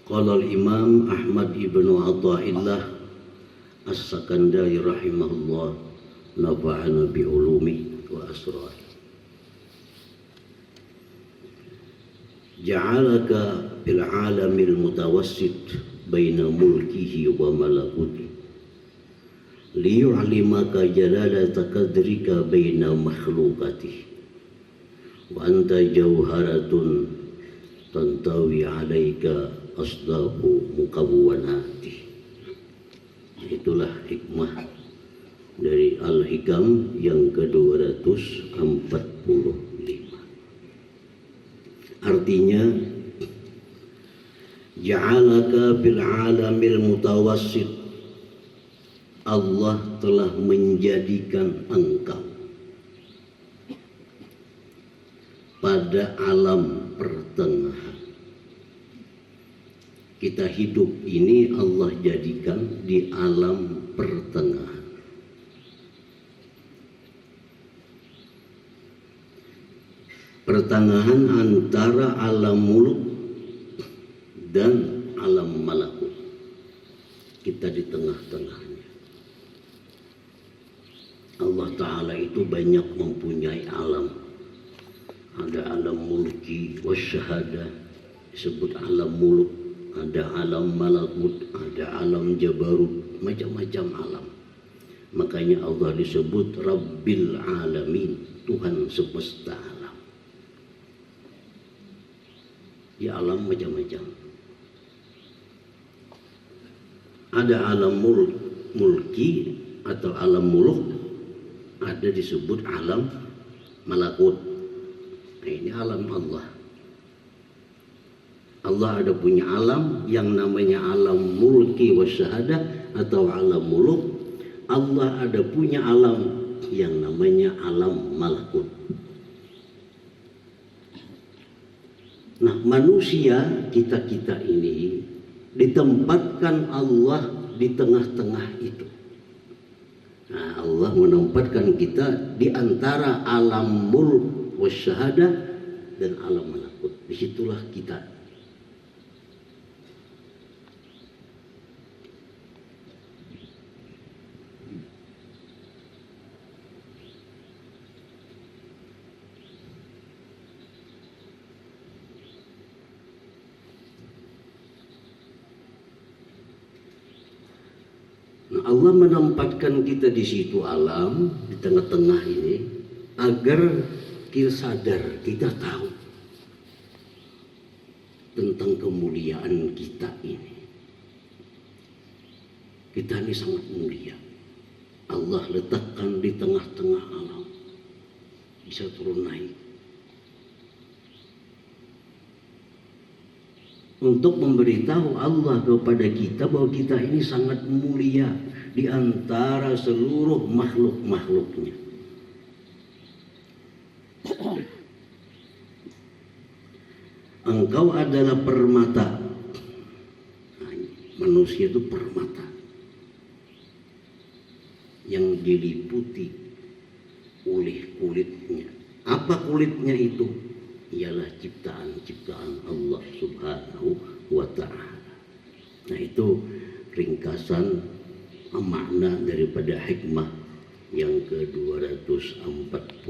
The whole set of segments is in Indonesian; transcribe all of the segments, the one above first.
Qala al-Imam Ahmad ibnu Athaillah As-Sakandari rahimahullah, nafa'ana bi ulumi wa asrar. Ja'alaka fil alamil mutawassit baina mulkihi wa malakuti liyu'limaka jalalata qadrika baina makhlukatihi wa anta jauharatun tantawi alaika asdabu mukawwanati. Itulah hikmah dari Al-Hikam yang ke-245. Artinya, ja'alaka fil alamil mutawassit, Allah telah menjadikan engkau pada alam pertengahan. Kita hidup ini Allah jadikan di alam pertengahan. Pertengahan antara alam muluk dan alam malakut. Kita di tengah-tengahnya. Allah Ta'ala itu banyak mempunyai alam. Ada alam mulki wasyahadah, disebut alam muluk. Ada alam malakut, ada alam jabarut, macam-macam alam. Makanya Allah disebut Rabbil Alamin, Tuhan semesta alam. Ya, alam macam-macam. Ada alam mulki atau alam muluk, ada disebut alam malakut. Nah, ini alam Allah. Allah ada punya alam yang namanya alam mulki wasyahadah atau alam muluk. Allah ada punya alam yang namanya alam malakut. Nah, manusia kita ini ditempatkan Allah di tengah-tengah itu. Nah, Allah menempatkan kita di antara alam mulk wasyahadah dan alam malakut. Disitulah kita. Allah menempatkan kita di situ alam, di tengah-tengah ini, agar kita sadar, kita tahu tentang kemuliaan kita ini. Kita ini sangat mulia. Allah letakkan di tengah-tengah alam, bisa turun naik. Untuk memberitahu Allah kepada kita bahwa kita ini sangat mulia di antara seluruh makhluk-makhluknya. Engkau adalah permata. Manusia itu permata yang diliputi oleh kulitnya. Apa kulitnya itu? Ialah ciptaan-ciptaan Allah Subhanahu wa Ta'ala. Nah, itu ringkasan makna daripada hikmah yang ke-245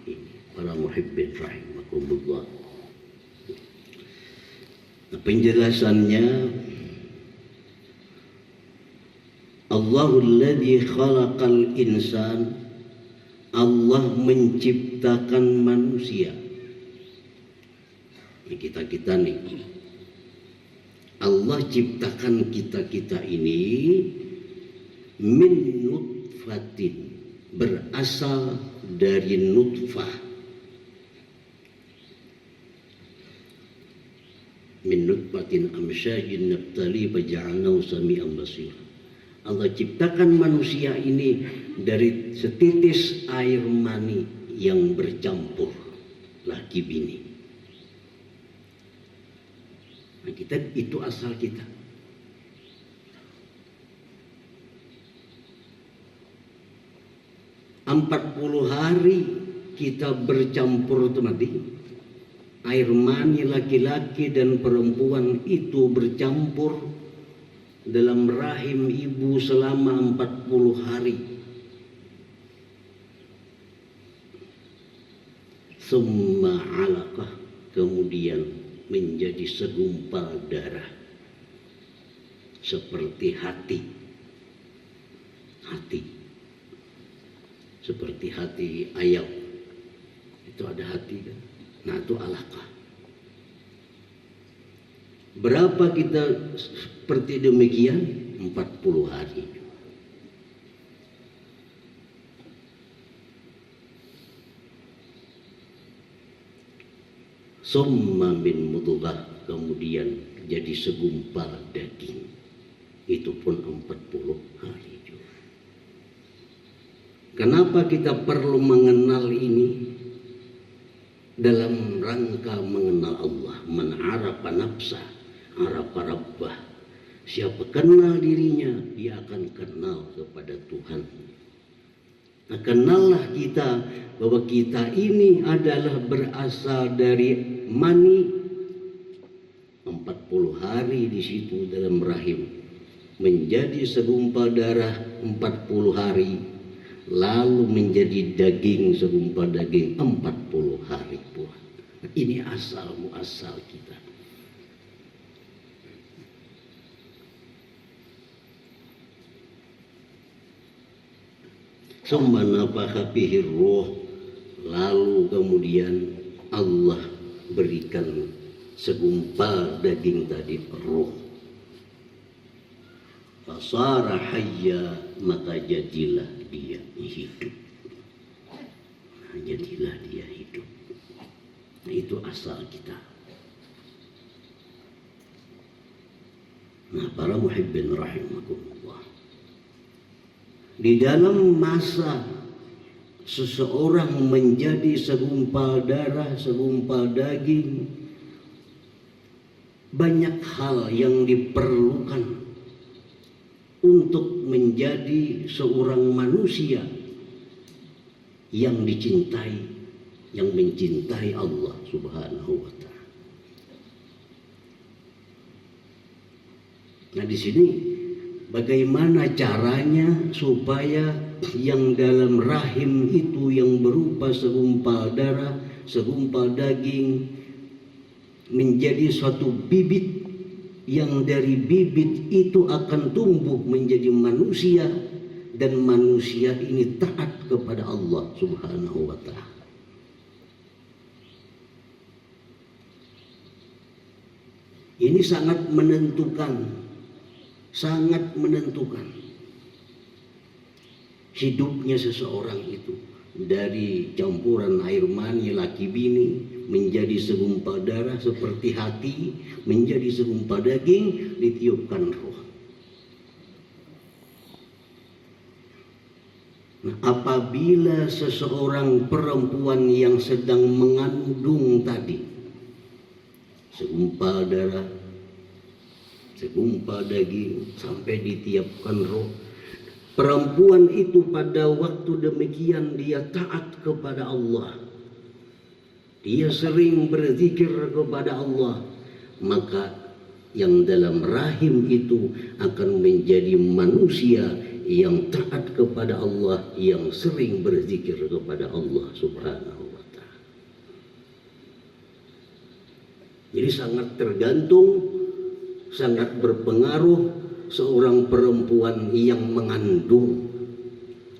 ini. Para muhibbin rahimakumullah. Nah, penjelasannya, Allahul ladzi khalaqal insan, Allah menciptakan manusia. Kita nih, Allah ciptakan kita ini min nutfatin, berasal dari nutfah. Min nutfatin amsyajin nabtali faja'alnahu sami'an basir. Allah ciptakan manusia ini dari setitis air mani yang bercampur laki bini. Nah, kita itu asal kita. 40 hari kita bercampur itu nanti air mani laki-laki dan perempuan itu bercampur dalam rahim ibu selama 40 hari. Summa alaqah, kemudian menjadi segumpal darah seperti hati seperti hati ayam itu ada hati kan. Nah itu alaqah. Berapa kita seperti demikian? 40 hari. Summa min mudghah, kemudian jadi segumpal daging. Itu pun 40 hari juga. Kenapa kita perlu mengenal ini? Dalam rangka mengenal Allah. Man arafa nafsah arafa rabbah. Siapa kenal dirinya, dia akan kenal kepada Tuhan. Nah, kenallah kita bahwa kita ini adalah berasal dari mani. 40 hari di situ dalam rahim, menjadi segumpal darah 40 hari, lalu menjadi daging segumpal daging 40 hari pula. Ini asal muasal kita. Summa nafakha fihi ruh, lalu kemudian Allah berikan segumpal daging tadi ruh. Fasara hayya, maka jadilah dia hidup. Jadilah dia hidup. Nah, itu asal kita. Nah, para muhibbin rahimakumullah, di dalam masa seseorang menjadi segumpal darah, segumpal daging, banyak hal yang diperlukan untuk menjadi seorang manusia yang dicintai, yang mencintai Allah Subhanahu wa Ta'ala. Nah, di sini bagaimana caranya supaya yang dalam rahim itu yang berupa segumpal darah, segumpal daging menjadi suatu bibit, yang dari bibit itu akan tumbuh menjadi manusia, dan manusia ini taat kepada Allah Subhanahu wa Ta'ala. Ini sangat menentukan hidupnya seseorang itu. Dari campuran air mani laki bini menjadi segumpal darah seperti hati, menjadi segumpal daging, ditiupkan roh. Nah, apabila seseorang perempuan yang sedang mengandung tadi, segumpal darah, segumpal daging, sampai ditiupkan roh, perempuan itu pada waktu demikian dia taat kepada Allah, dia sering berzikir kepada Allah, maka yang dalam rahim itu akan menjadi manusia yang taat kepada Allah, yang sering berzikir kepada Allah Subhanahu wa Ta'ala. Jadi sangat tergantung, sangat berpengaruh seorang perempuan yang mengandung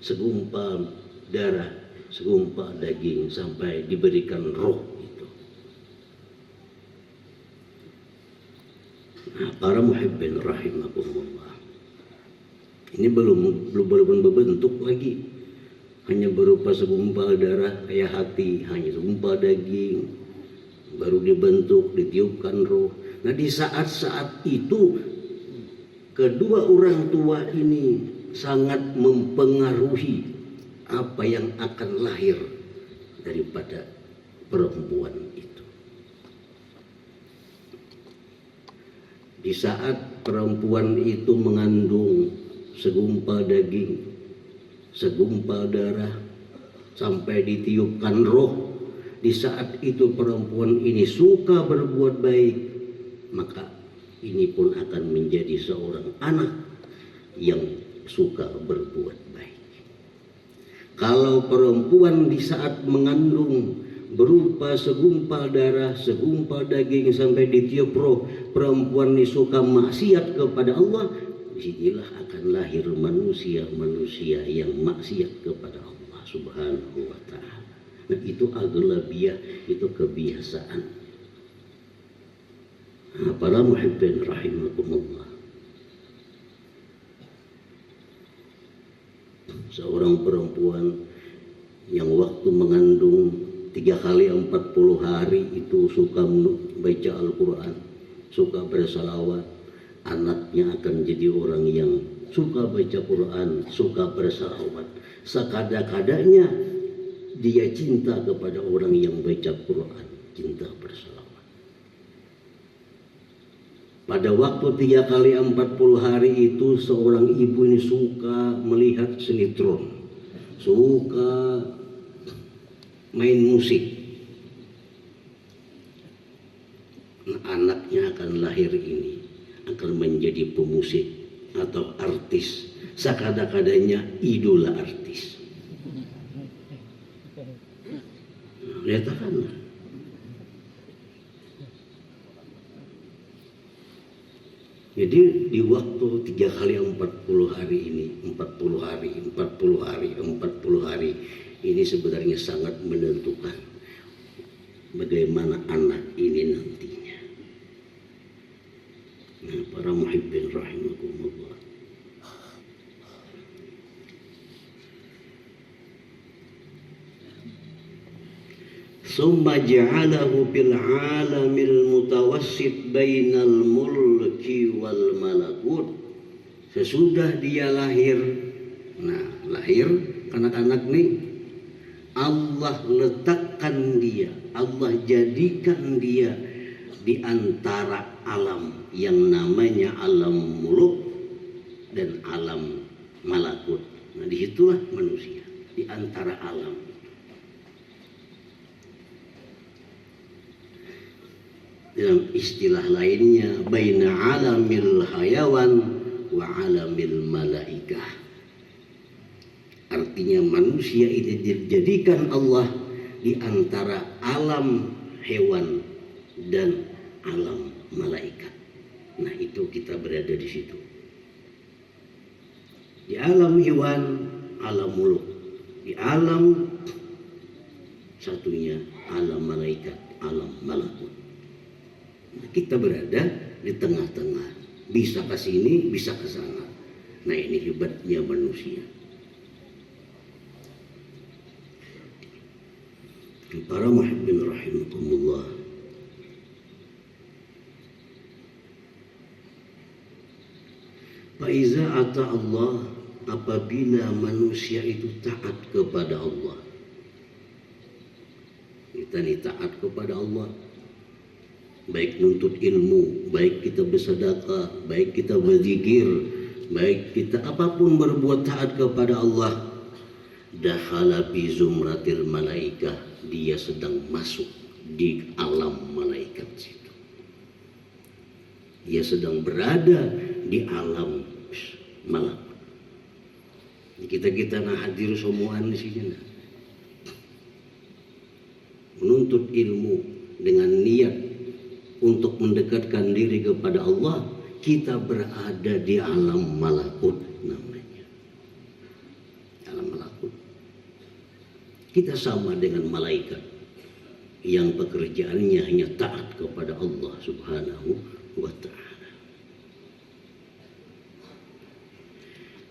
segumpal darah, segumpal daging sampai diberikan roh itu. Nah, para muhibbin rahimakumullah, ini belum berbentuk lagi, hanya berupa segumpal darah kayak hati, hanya segumpal daging, baru dibentuk, ditiupkan roh. Nah, di saat-saat itu kedua orang tua ini sangat mempengaruhi apa yang akan lahir daripada perempuan itu. Di saat perempuan itu mengandung segumpal daging, segumpal darah, sampai ditiupkan roh, di saat itu perempuan ini suka berbuat baik, maka ini pun akan menjadi seorang anak yang suka berbuat baik. Kalau perempuan di saat mengandung berupa segumpal darah, segumpal daging sampai ditiup roh, perempuan ini suka maksiat kepada Allah, disinilah akan lahir manusia-manusia yang maksiat kepada Allah Subhanahu wa ta'ala. Nah, itu aglabiah, itu kebiasaan. Nah, para muhibbin rahimakumullah, seorang perempuan yang waktu mengandung 3 kali 40 hari itu suka baca Al-Quran, suka bersalawat, anaknya akan jadi orang yang suka baca Quran, suka bersalawat. Sekada-kadanya dia cinta kepada orang yang baca Quran, cinta bersalawat. Pada waktu 3 kali 40 hari itu seorang ibu ini suka melihat sinetron, suka main musik. Nah, anaknya akan lahir ini akan menjadi pemusik atau artis, sekada-kadanya idola artis. Lihatlah. Jadi di waktu 3 kali 40 hari ini, 40 hari ini sebenarnya sangat menentukan bagaimana anak ini nantinya. Nah, para muhibbin rahimakumullah, summa ja'alahu fil alamil mutawassit bainal mulki wal malakut. Sesudah dia lahir, nah lahir anak-anak nih, Allah letakkan dia, Allah jadikan dia di antara alam yang namanya alam muluk dan alam malakut. Nah, disitulah manusia di antara alam. Dalam istilah lainnya, baina alamil hayawan wa alamil malaikah. Artinya manusia ini dijadikan Allah di antara alam hewan dan alam malaikat. Nah, itu kita berada di situ. Di alam hewan, alam muluk. Di alam satunya, alam malaikat, alam malakut. Nah, kita berada di tengah-tengah. Bisa ke sini, bisa ke sana. Nah, ini hebatnya manusia. Para muhibbin rahimakumullah, faiza ata Allah, apabila manusia itu taat kepada Allah. Kita ini taat kepada Allah, baik nuntut ilmu, baik kita bersedekah, baik kita berzikir, baik kita apapun berbuat taat kepada Allah. Dakhala fi zumratil malaikah, dia sedang masuk di alam malaikat situ. Dia sedang berada di alam malakut. Kita nah hadir semuaan di sini. Nah. Menuntut ilmu dengan niat untuk mendekatkan diri kepada Allah, kita berada di alam malakut namanya. Alam malakut. Kita sama dengan malaikat yang pekerjaannya hanya taat kepada Allah Subhanahu wa ta'ala.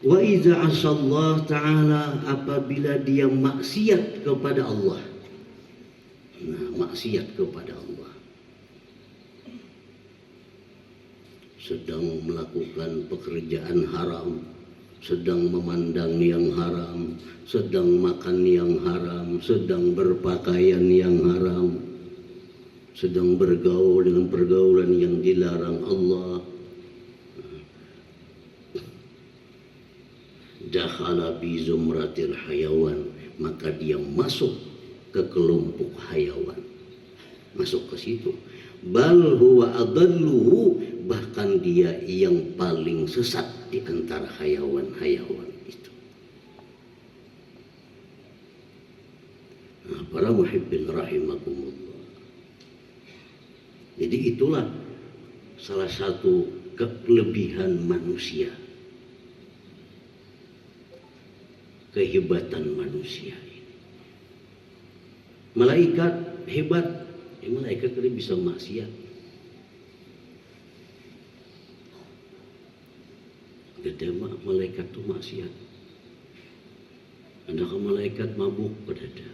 Wa iza asallah ta'ala, apabila dia maksiat kepada Allah. Nah, maksiat kepada Allah, sedang melakukan pekerjaan haram, sedang memandang yang haram, sedang makan yang haram, sedang berpakaian yang haram, sedang bergaul dengan pergaulan yang dilarang Allah. Dakhala bi zumratil hayawan, maka dia masuk ke kelompok hayawan. Masuk ke situ. Bal huwa adalluhu, bahkan dia yang paling sesat di antara hayawan-hayawan itu. Nah, para muhibbin rahimakumullah. Jadi itulah salah satu kelebihan manusia. Kehebatan manusia ini. Malaikat hebat, malaikat tadi bisa maksiat. Gede malaikat itu maksiat. Adakah malaikat mabuk? Ada.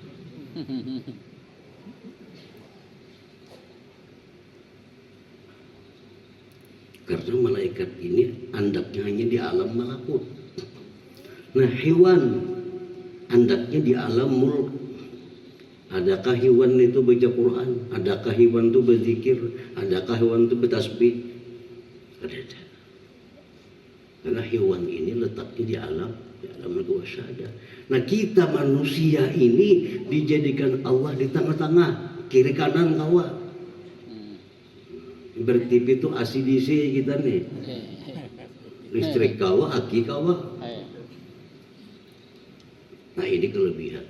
Karena malaikat ini andaknya hanya di alam malakut. Nah, hewan andaknya di alam mulk. Adakah hewan itu baca Quran? Adakah hewan itu berzikir? Adakah hewan itu bertasbih? Ada. Karena hewan ini letaknya di alam al-wasyadah. Nah, kita manusia ini dijadikan Allah di tengah-tengah, kiri kanan kawa. Ber-TV itu ACDC kita nih. Listrik kawa, aki kawa. Nah, ini kelebihan.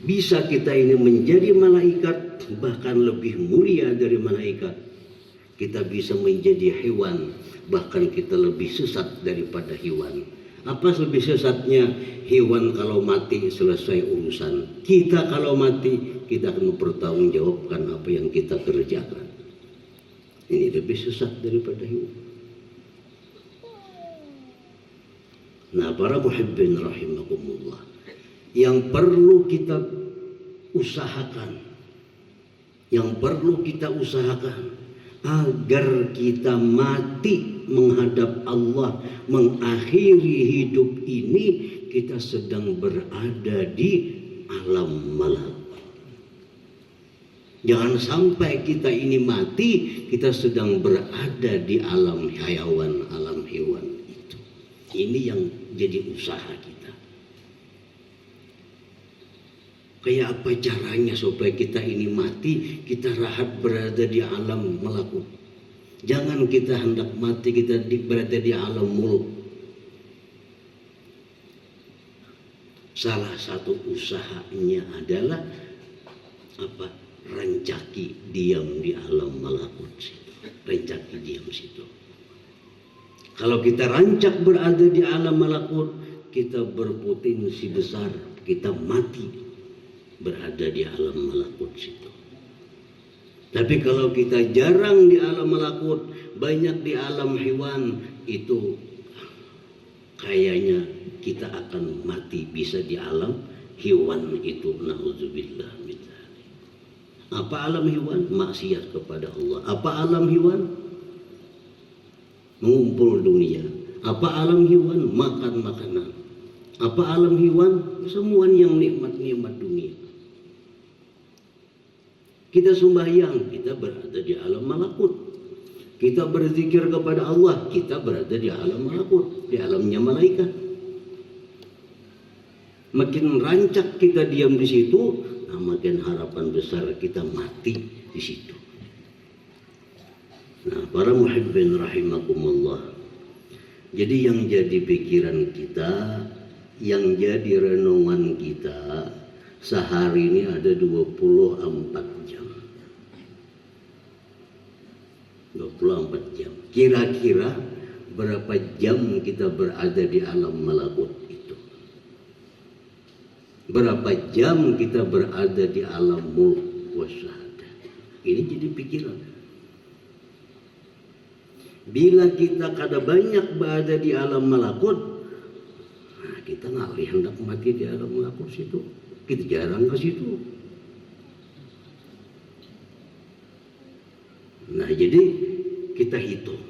Bisa kita ini menjadi malaikat, bahkan lebih mulia dari malaikat. Kita bisa menjadi hewan, bahkan kita lebih sesat daripada hewan. Apa lebih sesatnya? Hewan kalau mati selesai urusan. Kita kalau mati, kita akan mempertanggungjawabkan apa yang kita kerjakan. Ini lebih sesat daripada hewan. Nah, para muhibbin rahimakumullah, yang perlu kita usahakan, agar kita mati menghadap Allah, mengakhiri hidup ini, kita sedang berada di alam malakut. Jangan sampai kita ini mati, kita sedang berada di alam hayawan, alam hewan itu. Ini yang jadi usaha kita. Kayak apa caranya supaya kita ini mati, kita rahat berada di alam malakut. Jangan kita hendak mati, kita berada di alam mulk. Salah satu usahanya adalah apa? Rancaki diam di alam malakut situ. Rancaki diam situ. Kalau kita rancak berada di alam malakut, kita berpotensi besar kita mati berada di alam malakut situ. Tapi kalau kita jarang di alam malakut, banyak di alam hewan, itu kayaknya kita akan mati bisa di alam hewan itu. Na'udzubillah min dzalik. Apa alam hewan? Maksiat kepada Allah. Apa alam hewan? Mengumpul dunia. Apa alam hewan? Makan makanan. Apa alam hewan? Semua yang nikmat-nikmat dunia. Kita sembahyang, kita berada di alam malakut. Kita berzikir kepada Allah, kita berada di alam malakut, di alamnya malaikat. Makin rancak kita diam di situ, nah makin harapan besar kita mati di situ. Nah, para muhibbin rahimakumullah. Jadi yang jadi pikiran kita, yang jadi renungan kita, sehari ini ada 24 jam. 24 jam. Kira-kira berapa jam kita berada di alam malakut itu? Berapa jam kita berada di alam mulk wasyahadah? Ini jadi pikiran. Bila kita kada banyak berada di alam malakut, nah kita ngalih hendak mati di alam malakut situ. Kita jarang ke situ. Nah, jadi kita hitung.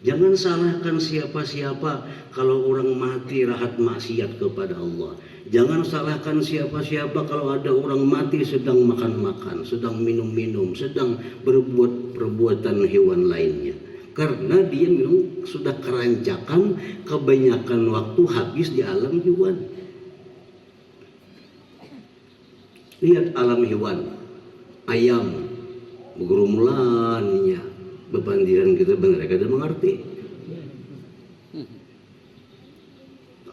Jangan salahkan siapa-siapa kalau orang mati rahat maksiat kepada Allah. Jangan salahkan siapa-siapa kalau ada orang mati sedang makan-makan, sedang minum-minum, sedang berbuat perbuatan hewan lainnya. Karena dia memang sudah kerancakan kebanyakan waktu habis di alam hewan. Lihat alam hewan, ayam, bergerumulannya, bebandiran kita benar kada mengerti.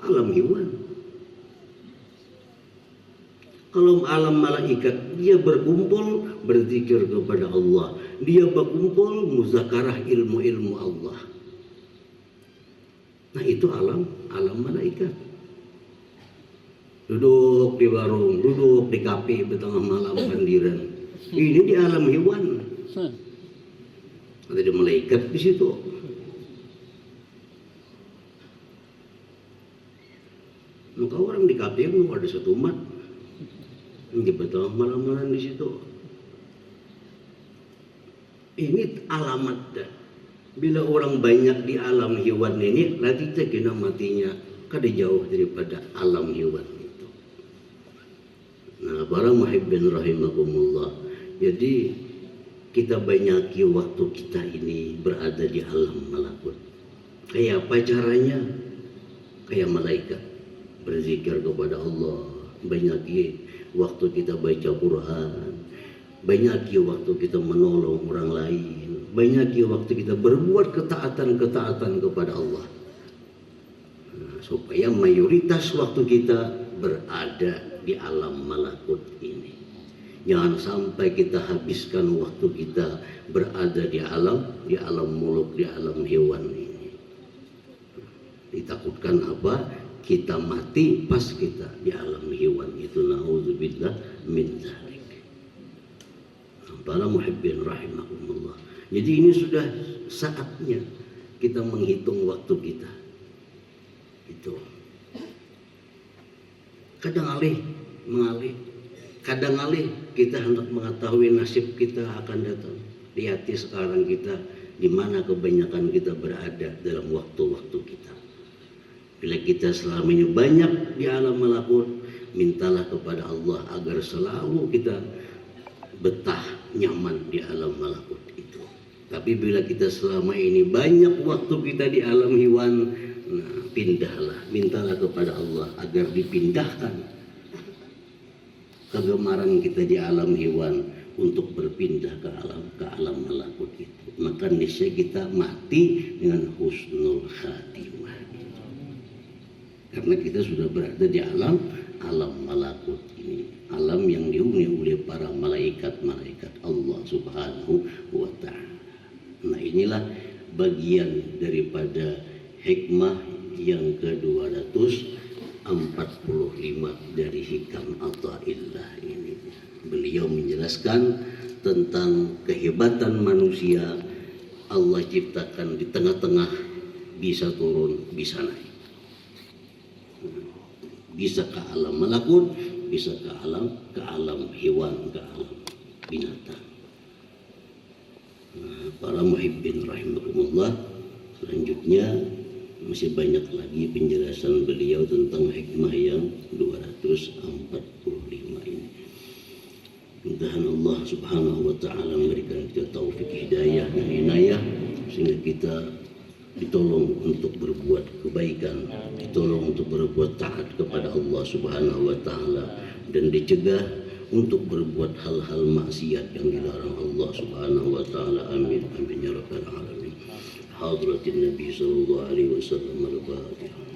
Alam hewan. Kalau alam malaikat, dia berkumpul berzikir kepada Allah. Dia berkumpul muzakarah ilmu-ilmu Allah. Nah itu alam malaikat. Duduk di warung, duduk di kafe bertengah malam bandiran. Ini di alam hewan. Ada malaikat di situ. Maka orang di kafe itu ada satu umat yang di bertengah malam-malam di situ. Ini alamat dah. Bila orang banyak di alam hewan ini, nanti kita kena matinya kada jauh daripada alam hewan. Nah, para muhibbin rahimakumullah. Jadi kita banyaki waktu kita ini berada di alam malakut. Kayak apa caranya? Kayak malaikat berzikir kepada Allah. Banyaki waktu kita baca Quran. Banyaki waktu kita menolong orang lain. Banyaki waktu kita berbuat ketaatan-ketaatan kepada Allah. Nah, supaya mayoritas waktu kita berada di alam malakut ini. Jangan sampai kita habiskan waktu kita berada di alam muluk, di alam hewan ini. Ditakutkan apa? Kita mati pas kita di alam hewan itu. Na'udzubillah min dzalik. Para muhibbin rahimakumullah. Jadi ini sudah saatnya kita menghitung waktu kita. Itu. Kadang mengalih, kadang kita hendak mengetahui nasib kita akan datang. Lihat sekarang kita di mana kebanyakan kita berada dalam waktu-waktu kita. Bila kita selama ini banyak di alam malakut, mintalah kepada Allah agar selalu kita betah nyaman di alam malakut itu. Tapi bila kita selama ini banyak waktu kita di alam hewan, nah, pindahlah, mintalah kepada Allah agar dipindahkan kegemaran kita di alam hewan untuk berpindah ke alam malakut itu. Maka niscaya kita mati dengan husnul khatimah. Karena kita sudah berada di alam malakut ini, alam yang dihuni oleh para malaikat Allah Subhanahu wa Ta'ala. Nah, inilah bagian daripada hikmah yang ke-245 dari hikam Athaillah ini. Beliau menjelaskan tentang kehebatan manusia. Allah ciptakan di tengah-tengah, bisa turun, bisa naik. Bisa ke alam malakut, bisa ke alam hewan, ke alam binatang. Nah, para muhibbin rahimakumullah, selanjutnya masih banyak lagi penjelasan beliau tentang hikmah yang 245 ini. Mudah-mudahan Allah Subhanahu wa Ta'ala memberikan kita taufik hidayah dan inayah sehingga kita ditolong untuk berbuat kebaikan, ditolong untuk berbuat taat kepada Allah Subhanahu wa Ta'ala, dan dicegah untuk berbuat hal-hal maksiat yang dilarang Allah Subhanahu wa Ta'ala. Amin amin ya rabbal alamin. Hadratin Nabi sallallahu alaihi wasallam. Al-Fatihah.